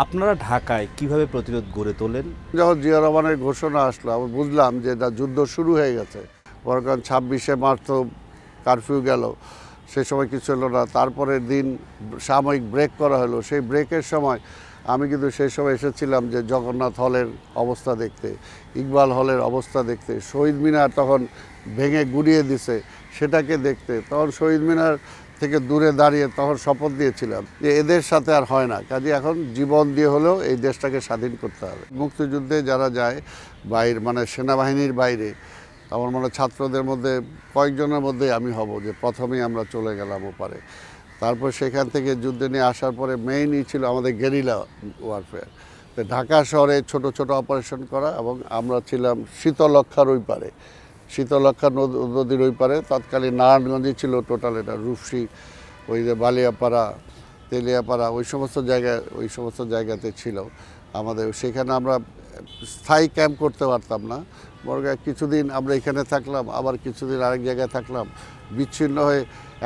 আপনারা ঢাকায় কিভাবে প্রতিরোধ গড়ে তোলেন? যখন জিয়া রহমানের ঘোষণা আসলো আমি বুঝলাম যে না, যুদ্ধ শুরু হয়ে গেছে। মনে করেন 26শে মার্চ তো কারফিউ গেল, সে সময় কিছু হলো না। তারপরের দিন সাময়িক ব্রেক করা হলো। সেই ব্রেকের সময় আমি কিন্তু সেই সময় এসেছিলাম যে জগন্নাথ হলের অবস্থা দেখতে, ইকবাল হলের অবস্থা দেখতে, শহীদ মিনার তখন ভেঙে গুড়িয়ে দিছে সেটাকে দেখতে। তখন শহীদ মিনার থেকে দূরে দাঁড়িয়ে তখন শপথ দিয়েছিলাম যে এদের সাথে আর হয় না, কাজে এখন জীবন দিয়ে হলেও এই দেশটাকে স্বাধীন করতে হবে। মুক্তিযুদ্ধে যারা যায় বাইরে, মানে সেনাবাহিনীর বাইরে, আমার মনে হয় ছাত্রদের মধ্যে কয়েকজনের মধ্যেই আমি হব যে প্রথমেই আমরা চলে গেলাম ওপারে। তারপর সেখান থেকে যুদ্ধ নিয়ে আসার পরে মেইনই ছিল আমাদের গেরিলা ওয়ারফেয়ার। তো ঢাকা শহরে ছোট ছোট অপারেশন করা, এবং আমরা ছিলাম শীতলক্ষার ওই পারে, শীতলক্ষা নদীর ওই পারে। তৎকালীন নারায়ণগঞ্জই ছিল টোটাল, এটা রূপসী, ওই যে বালিয়াপাড়া, তেলিয়াপাড়া, ওই সমস্ত জায়গাতে ছিল আমাদের। সেখানে আমরা স্থায়ী ক্যাম্প করতে পারতাম না, বরং কিছুদিন আমরা এখানে থাকলাম, আবার কিছুদিন আরেক জায়গায় থাকলাম, বিচ্ছিন্ন হয়ে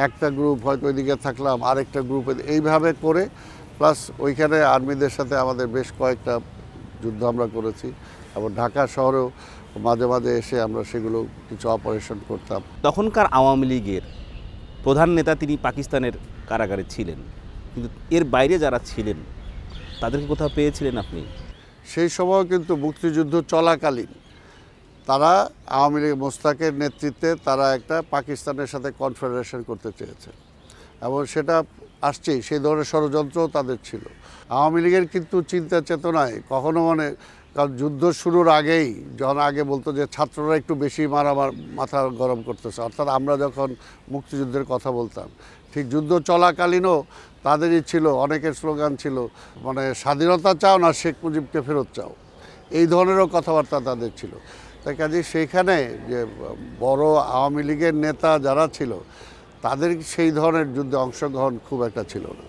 একটা গ্রুপ হয়তো ওইদিকে থাকলাম, আরেকটা গ্রুপ এইভাবে করে। প্লাস ওইখানে আর্মিদের সাথে আমাদের বেশ কয়েকটা যুদ্ধ আমরা করেছি, এবং ঢাকা শহরেও মাঝে মাঝে এসে আমরা সেগুলো কিছু অপারেশন করতাম। তখনকার আওয়ামী লীগের প্রধান নেতা তিনি পাকিস্তানের কারাগারে ছিলেন, কিন্তু এর বাইরে যারা ছিলেন তাদেরকে কোথাও পেয়েছিলেন আপনি? সেই সময় কিন্তু মুক্তিযুদ্ধ চলাকালীন তারা আওয়ামী লীগ মোস্তাকের নেতৃত্বে তারা একটা পাকিস্তানের সাথে কনফেডারেশন করতে চেয়েছে, এবং সেটা আসছেই, সেই ধরনের ষড়যন্ত্রও তাদের ছিল। আওয়ামী লীগের কিন্তু চিন্তা চেতনায় কখনো কারণ যুদ্ধ শুরুর আগেই যখন আগে বলতো যে ছাত্ররা একটু বেশি মাথা গরম করতেছে, অর্থাৎ আমরা যখন মুক্তিযুদ্ধের কথা বলতাম, ঠিক যুদ্ধ চলাকালীনও তাদেরই ছিল, অনেকের স্লোগান ছিল, মানে স্বাধীনতা চাও না শেখ মুজিবকে ফেরত চাও, এই ধরনেরও কথাবার্তা তাদের ছিল। তাই কাজে সেইখানে যে বড় আওয়ামী লীগের নেতা যারা ছিল তাদের সেই ধরনের যুদ্ধে অংশগ্রহণ খুব একটা ছিল না।